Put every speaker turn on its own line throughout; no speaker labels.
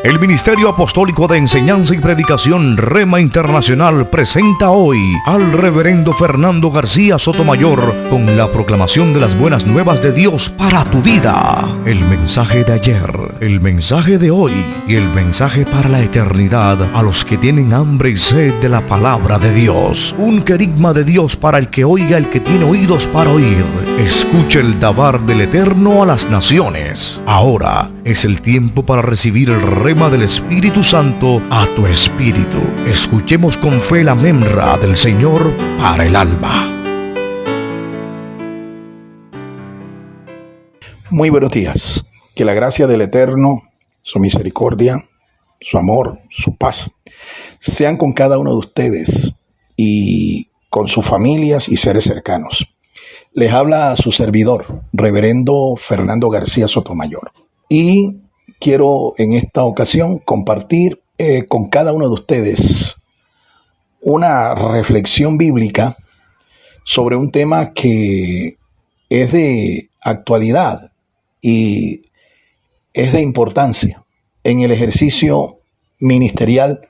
El Ministerio Apostólico de Enseñanza y Predicación Rema Internacional presenta hoy al Reverendo Fernando García Sotomayor con la proclamación de las buenas nuevas de Dios para tu vida. El mensaje de ayer, el mensaje de hoy y el mensaje para la eternidad a los que tienen hambre y sed de la palabra de Dios. Un querigma de Dios para el que oiga, el que tiene oídos para oír. Escuche el dabar del Eterno a las naciones. Ahora es el tiempo para recibir el rema del Espíritu Santo a tu espíritu. Escuchemos con fe la memra del Señor para el alma.
Muy buenos días. Que la gracia del Eterno, su misericordia, su amor, su paz, sean con cada uno de ustedes y con sus familias y seres cercanos. Les habla su servidor, Reverendo Fernando García Sotomayor. Y quiero en esta ocasión compartir con cada uno de ustedes una reflexión bíblica sobre un tema que es de actualidad y es de importancia en el ejercicio ministerial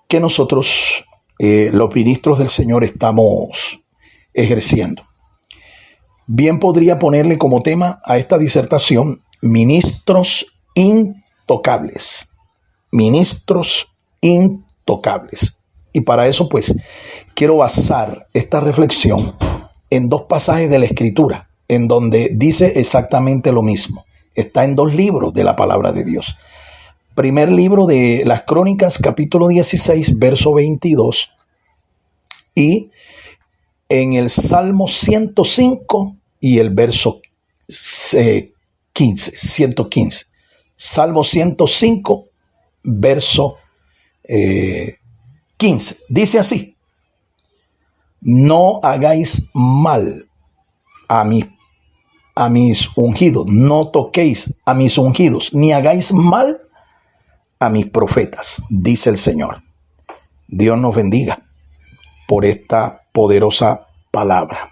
que nosotros, los ministros del Señor, estamos ejerciendo. Bien podría ponerle como tema a esta disertación ministros intocables. Ministros intocables. Y para eso, pues, quiero basar esta reflexión en dos pasajes de la Escritura, en donde dice exactamente lo mismo. Está en dos libros de la palabra de Dios. Primer libro de las Crónicas, capítulo 16, verso 22. Y en el Salmo 105 y el verso 115. Salmo 105, verso 15. Dice así: no hagáis mal a mis ungidos, no toquéis a mis ungidos, ni hagáis mal a mis profetas, dice el Señor. Dios nos bendiga por esta poderosa palabra.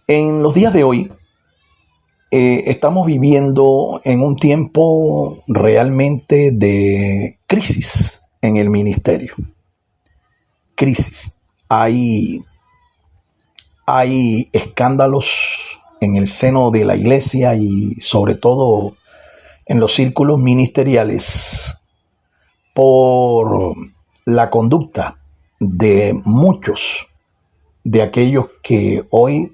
En los días de hoy estamos viviendo en un tiempo realmente de crisis en el ministerio. Crisis. Hay escándalos en el seno de la iglesia y sobre todo en los círculos ministeriales por la conducta de muchos de aquellos que hoy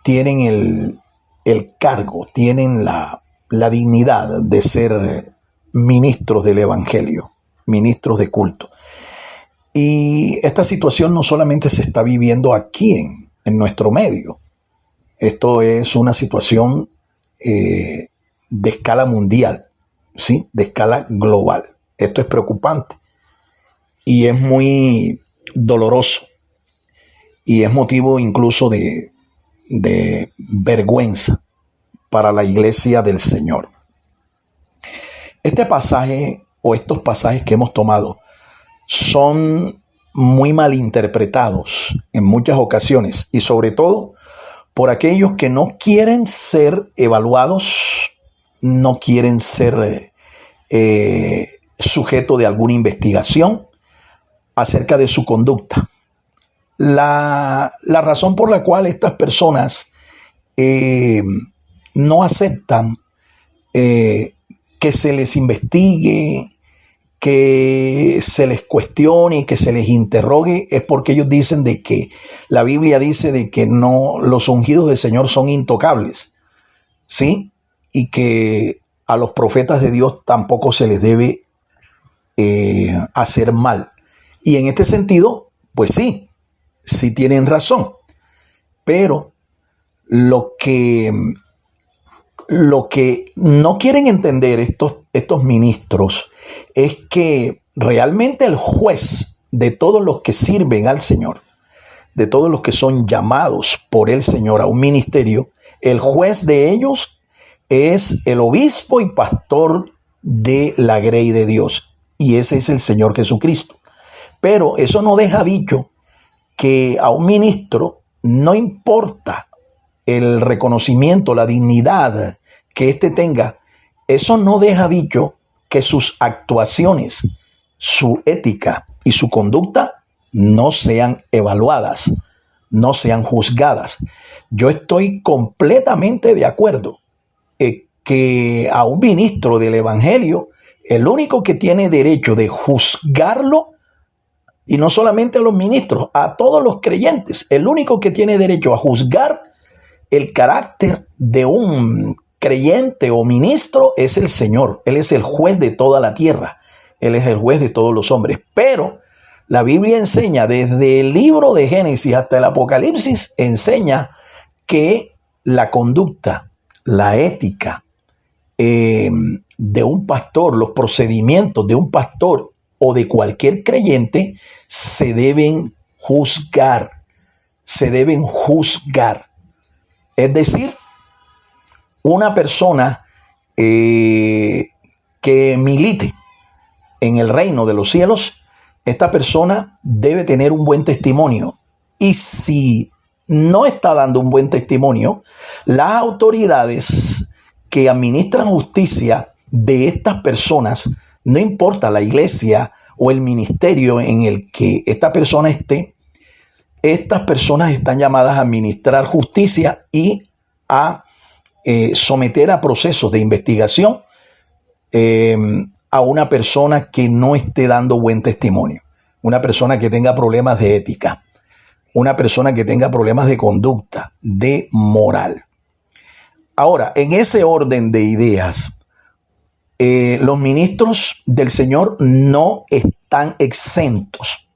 tienen el cargo, tienen la dignidad de ser ministros del evangelio, ministros de culto. Y esta situación no solamente se está viviendo aquí en nuestro medio. Esto es una situación de escala mundial, ¿sí? De escala global. Esto es preocupante y es muy doloroso y es motivo incluso de vergüenza para la iglesia del Señor. Este pasaje o estos pasajes que hemos tomado son muy mal interpretados en muchas ocasiones y sobre todo por aquellos que no quieren ser evaluados, no quieren ser sujeto de alguna investigación acerca de su conducta. La razón por la cual estas personas no aceptan que se les investigue, que se les cuestione, que se les interrogue, es porque ellos dicen de que la Biblia dice de que no, los ungidos del Señor son intocables, ¿sí? Y que a los profetas de Dios tampoco se les debe hacer mal. Y en este sentido, pues sí tienen razón. Pero lo que no quieren entender estos ministros es que realmente el juez de todos los que sirven al Señor, de todos los que son llamados por el Señor a un ministerio, el juez de ellos es el obispo y pastor de la grey de Dios, y ese es el Señor Jesucristo. Pero eso no deja dicho que a un ministro no importa el reconocimiento, la dignidad que éste tenga, eso no deja dicho que sus actuaciones, su ética y su conducta no sean evaluadas, no sean juzgadas. Yo estoy completamente de acuerdo que a un ministro del Evangelio, el único que tiene derecho de juzgarlo, y no solamente a los ministros, a todos los creyentes, el único que tiene derecho a juzgar el carácter de un creyente o ministro es el Señor. Él es el juez de toda la tierra. Él es el juez de todos los hombres. Pero la Biblia enseña, desde el libro de Génesis hasta el Apocalipsis, enseña que la conducta, la ética de un pastor, los procedimientos de un pastor o de cualquier creyente se deben juzgar. Se deben juzgar. Es decir, una persona que milite en el reino de los cielos, esta persona debe tener un buen testimonio. Y si no está dando un buen testimonio, las autoridades que administran justicia de estas personas, no importa la iglesia o el ministerio en el que esta persona esté, estas personas están llamadas a administrar justicia y a someter a procesos de investigación a una persona que no esté dando buen testimonio, una persona que tenga problemas de ética, una persona que tenga problemas de conducta, de moral. Ahora, en ese orden de ideas, los ministros del Señor no están exentos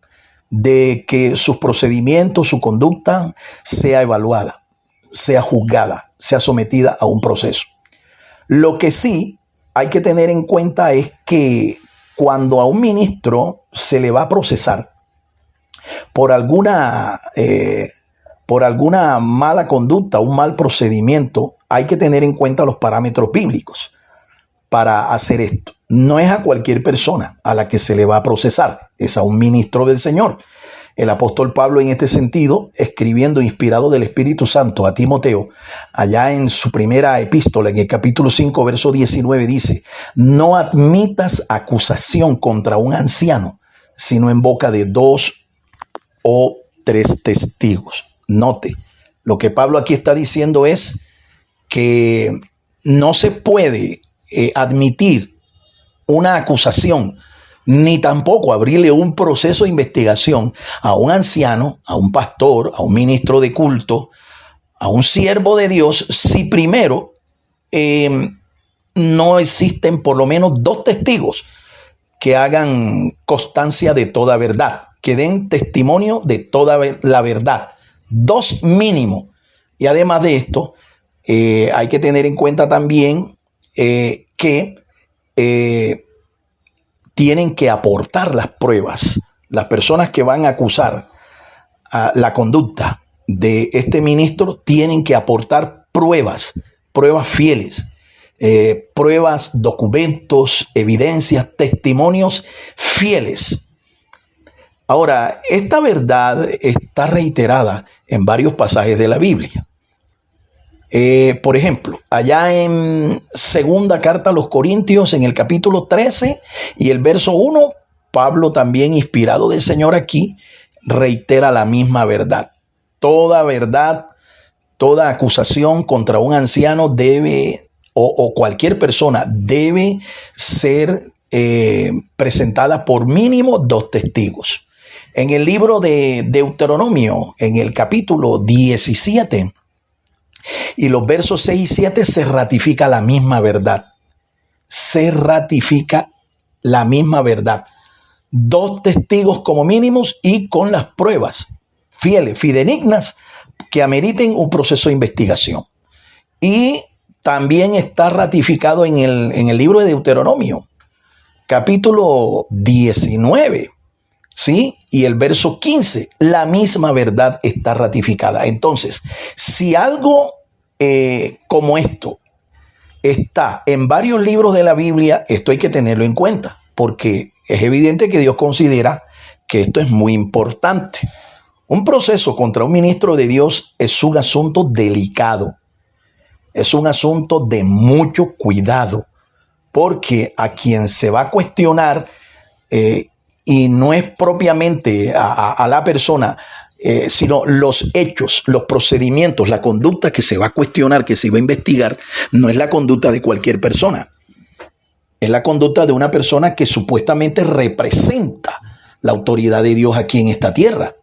de que sus procedimientos, su conducta sea evaluada, sea juzgada, sea sometida a un proceso. Lo que sí hay que tener en cuenta es que cuando a un ministro se le va a procesar por alguna mala conducta, un mal procedimiento, hay que tener en cuenta los parámetros bíblicos para hacer esto. No es a cualquier persona a la que se le va a procesar, es a un ministro del Señor. El apóstol Pablo, en este sentido, escribiendo inspirado del Espíritu Santo a Timoteo, allá en su primera epístola, en el capítulo 5, verso 19, dice: no admitas acusación contra un anciano, sino en boca de 2 o 3 testigos. Note, lo que Pablo aquí está diciendo es que no se puede admitir una acusación, ni tampoco abrirle un proceso de investigación a un anciano, a un pastor, a un ministro de culto, a un siervo de Dios, si primero no existen por lo menos 2 testigos que hagan constancia de toda verdad, que den testimonio de toda la verdad. 2 mínimo. Y además de esto, hay que tener en cuenta también que tienen que aportar las pruebas. Las personas que van a acusar la conducta de este ministro tienen que aportar pruebas fieles, pruebas, documentos, evidencias, testimonios fieles. Ahora, esta verdad está reiterada en varios pasajes de la Biblia. Por ejemplo, allá en segunda carta a los Corintios, en el capítulo 13 y el verso 1, Pablo, también inspirado del Señor aquí, reitera la misma verdad. Toda verdad, toda acusación contra un anciano debe, o cualquier persona, debe ser presentada por mínimo 2 testigos. En el libro de Deuteronomio, en el capítulo 17, y los versos 6 y 7 se ratifica la misma verdad. Se ratifica la misma verdad. 2 testigos como mínimos y con las pruebas fieles, fidedignas, que ameriten un proceso de investigación. Y también está ratificado en el libro de Deuteronomio, capítulo 19, ¿sí? Y el verso 15, la misma verdad está ratificada. Entonces, si algo como esto está en varios libros de la Biblia, esto hay que tenerlo en cuenta, porque es evidente que Dios considera que esto es muy importante. Un proceso contra un ministro de Dios es un asunto delicado. es un asunto de mucho cuidado, porque a quien se va a cuestionar, y no es propiamente a la persona, sino los hechos, los procedimientos, la conducta que se va a cuestionar, que se va a investigar, no es la conducta de cualquier persona. Es la conducta de una persona que supuestamente representa la autoridad de Dios aquí en esta tierra,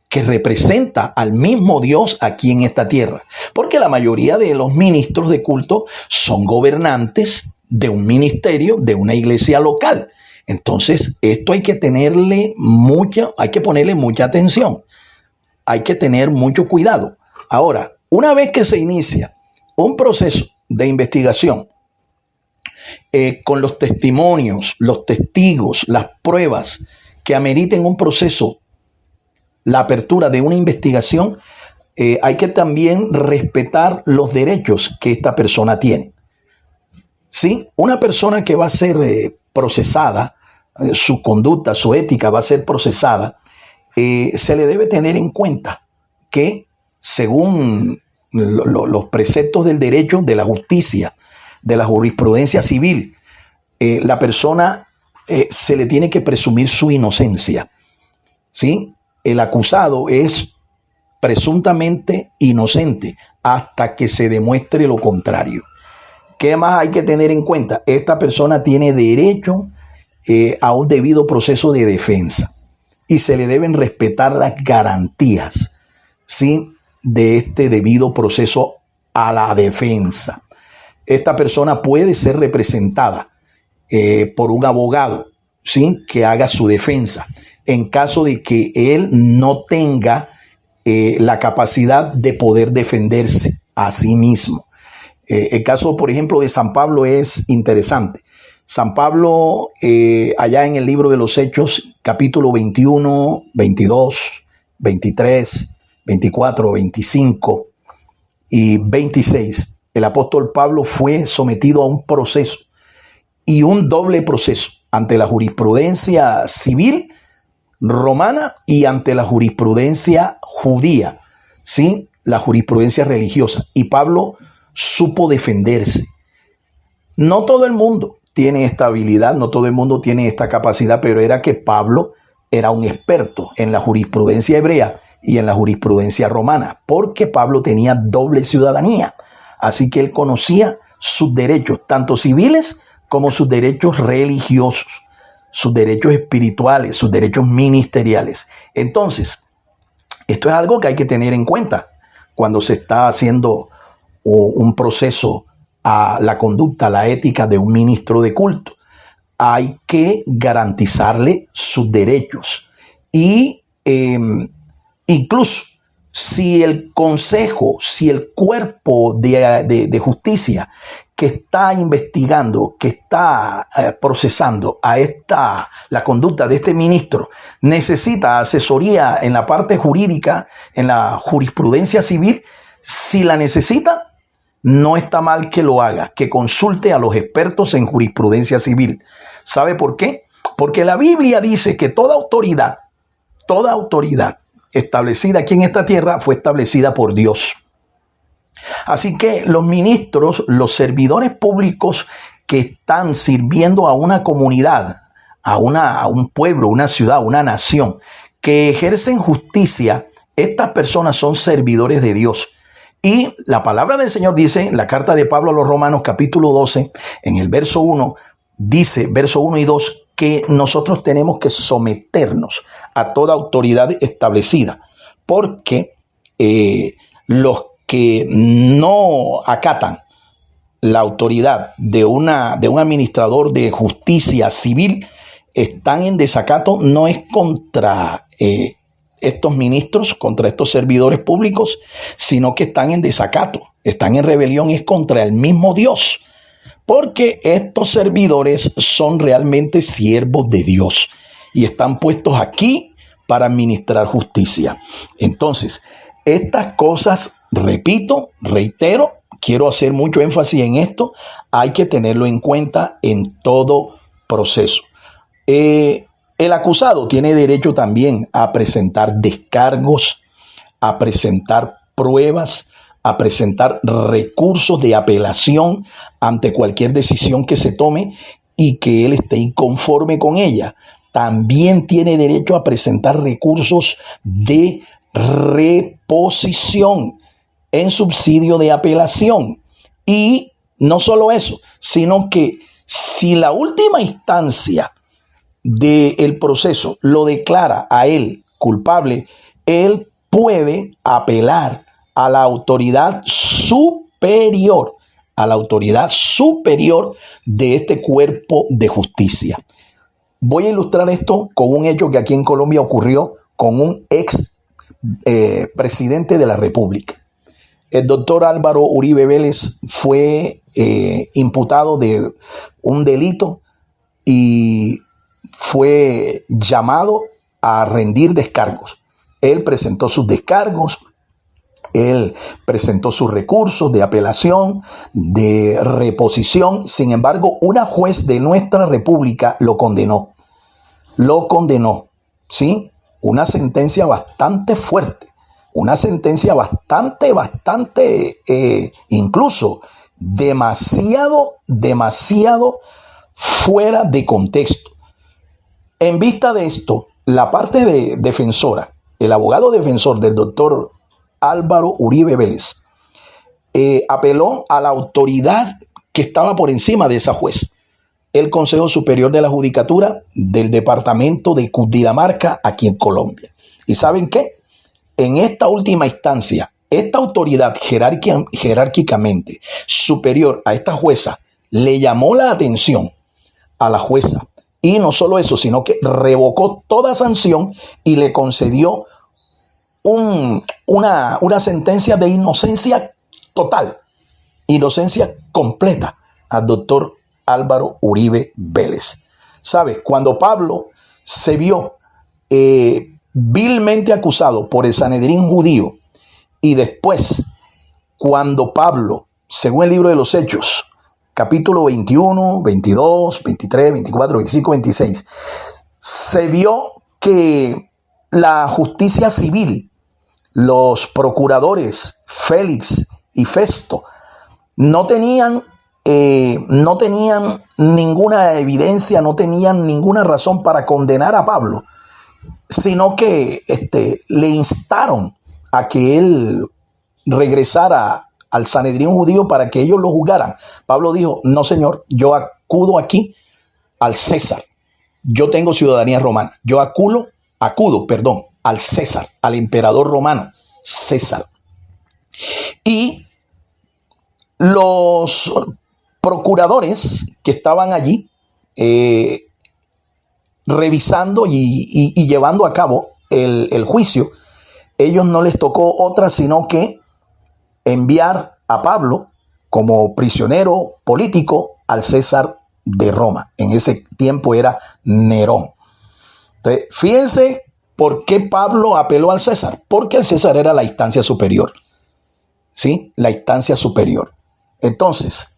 que representa al mismo Dios aquí en esta tierra. Porque la mayoría de los ministros de culto son gobernantes de un ministerio, de una iglesia local. Entonces, esto hay que ponerle mucha atención. Hay que tener mucho cuidado. Ahora, una vez que se inicia un proceso de investigación, con los testimonios, los testigos, las pruebas que ameriten un proceso, la apertura de una investigación, hay que también respetar los derechos que esta persona tiene. ¿Sí? Una persona que va a ser procesada, su conducta, su ética va a ser procesada, se le debe tener en cuenta que según los preceptos del derecho, de la justicia, de la jurisprudencia civil, la persona se le tiene que presumir su inocencia. ¿Sí? El acusado es presuntamente inocente hasta que se demuestre lo contrario. ¿Qué más hay que tener en cuenta? Esta persona tiene derecho a un debido proceso de defensa y se le deben respetar las garantías, ¿sí?, de este debido proceso a la defensa. Esta persona puede ser representada por un abogado, ¿sí?, que haga su defensa en caso de que él no tenga la capacidad de poder defenderse a sí mismo. El caso, por ejemplo, de San Pablo es interesante. San Pablo, allá en el libro de los Hechos, capítulo 21, 22, 23, 24, 25 y 26, el apóstol Pablo fue sometido a un proceso, y un doble proceso, ante la jurisprudencia civil romana y ante la jurisprudencia judía, ¿sí?, la jurisprudencia religiosa. Y Pablo supo defenderse. No todo el mundo tiene esta habilidad, no todo el mundo tiene esta capacidad, pero era que Pablo era un experto en la jurisprudencia hebrea y en la jurisprudencia romana, porque Pablo tenía doble ciudadanía. Así que él conocía sus derechos, tanto civiles como sus derechos religiosos, sus derechos espirituales, sus derechos ministeriales. Entonces, esto es algo que hay que tener en cuenta cuando se está haciendo un proceso a la conducta, a la ética de un ministro de culto. Hay que garantizarle sus derechos. Y incluso si el consejo, si el cuerpo de justicia que está investigando, que está procesando la conducta de este ministro, necesita asesoría en la parte jurídica, en la jurisprudencia civil, si la necesita, no está mal que lo haga, que consulte a los expertos en jurisprudencia civil. ¿Sabe por qué? Porque la Biblia dice que toda autoridad establecida aquí en esta tierra fue establecida por Dios. Así que los ministros, los servidores públicos que están sirviendo a una comunidad, a un pueblo, una ciudad, una nación, que ejercen justicia, estas personas son servidores de Dios. Y la palabra del Señor dice, en la carta de Pablo a los Romanos, capítulo 12, en el verso 1, dice, verso 1 y 2, que nosotros tenemos que someternos a toda autoridad establecida, porque los que no acatan la autoridad de un administrador de justicia civil están en desacato, no es contra estos ministros, contra estos servidores públicos, sino que están en desacato, están en rebelión, es contra el mismo Dios, porque estos servidores son realmente siervos de Dios y están puestos aquí para administrar justicia. Entonces, estas cosas, repito, reitero, quiero hacer mucho énfasis en esto, hay que tenerlo en cuenta en todo proceso. El acusado tiene derecho también a presentar descargos, a presentar pruebas, a presentar recursos de apelación ante cualquier decisión que se tome y que él esté inconforme con ella. También tiene derecho a presentar recursos de reposición en subsidio de apelación. Y no solo eso, sino que si la última instancia del proceso lo declara a él culpable, él puede apelar a la autoridad superior, de este cuerpo de justicia. Voy a ilustrar esto con un hecho que aquí en Colombia ocurrió con un ex presidente de la República. El doctor Álvaro Uribe Vélez fue imputado de un delito y fue llamado a rendir descargos. Él presentó sus descargos, él presentó sus recursos de apelación, de reposición. Sin embargo, una juez de nuestra república lo condenó, ¿sí? Una sentencia bastante fuerte, una sentencia bastante, incluso demasiado fuera de contexto. En vista de esto, la parte defensora, el abogado defensor del doctor Álvaro Uribe Vélez, apeló a la autoridad que estaba por encima de esa juez, el Consejo Superior de la Judicatura del departamento de Cundinamarca, aquí en Colombia. ¿Y saben qué? En esta última instancia, esta autoridad jerárquicamente superior a esta jueza le llamó la atención a la jueza. Y no solo eso, sino que revocó toda sanción y le concedió una sentencia de inocencia total, inocencia completa al doctor Álvaro Uribe Vélez. ¿Sabes? Cuando Pablo se vio vilmente acusado por el Sanedrín judío y después cuando Pablo, según el libro de los Hechos, capítulo 21, 22, 23, 24, 25, 26, se vio que la justicia civil, los procuradores Félix y Festo, no tenían ninguna evidencia, no tenían ninguna razón para condenar a Pablo, sino que le instaron a que él regresara al Sanedrín judío para que ellos lo juzgaran. Pablo dijo: no, señor, yo acudo aquí al César. Yo tengo ciudadanía romana. Yo acudo, al César, al emperador romano, César. Y los procuradores que estaban allí revisando y llevando a cabo el juicio, ellos no les tocó otra sino que enviar a Pablo como prisionero político al César de Roma. En ese tiempo era Nerón. Entonces, fíjense por qué Pablo apeló al César. Porque el César era la instancia superior. ¿Sí? La instancia superior. Entonces,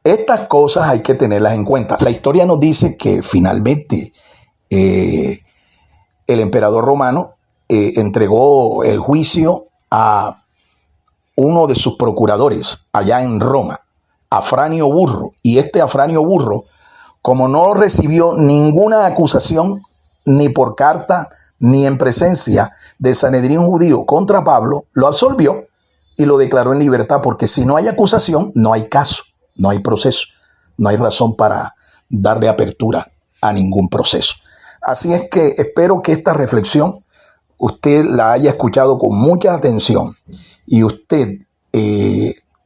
estas cosas hay que tenerlas en cuenta. La historia nos dice que finalmente el emperador romano entregó el juicio a uno de sus procuradores allá en Roma, Afranio Burro. Y Afranio Burro, como no recibió ninguna acusación ni por carta ni en presencia del Sanedrín judío contra Pablo, lo absolvió y lo declaró en libertad, porque si no hay acusación, no hay caso, no hay proceso, no hay razón para darle apertura a ningún proceso. Así es que espero que esta reflexión usted la haya escuchado con mucha atención y usted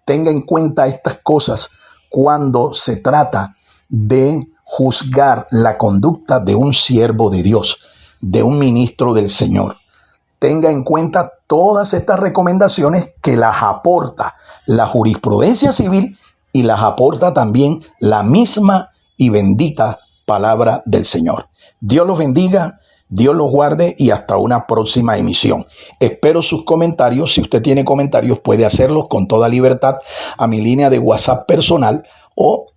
tenga en cuenta estas cosas cuando se trata de juzgar la conducta de un siervo de Dios, de un ministro del Señor. Tenga en cuenta todas estas recomendaciones que las aporta la jurisprudencia civil y las aporta también la misma y bendita palabra del Señor. Dios los bendiga, Dios los guarde y hasta una próxima emisión. Espero sus comentarios. Si usted tiene comentarios, puede hacerlos con toda libertad a mi línea de WhatsApp personal o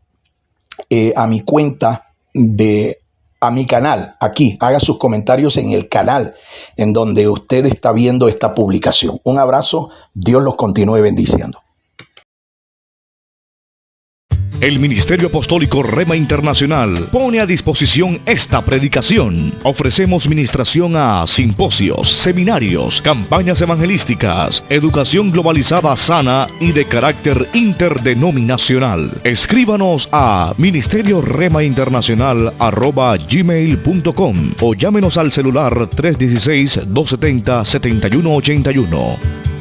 a mi cuenta de a mi canal, aquí, haga sus comentarios en el canal en donde usted está viendo esta publicación. Un abrazo, Dios los continúe bendiciendo.
El Ministerio Apostólico Rema Internacional pone a disposición esta predicación. Ofrecemos ministración a simposios, seminarios, campañas evangelísticas, educación globalizada sana y de carácter interdenominacional. Escríbanos a ministerioremainternacional@gmail.com o llámenos al celular 316-270-7181.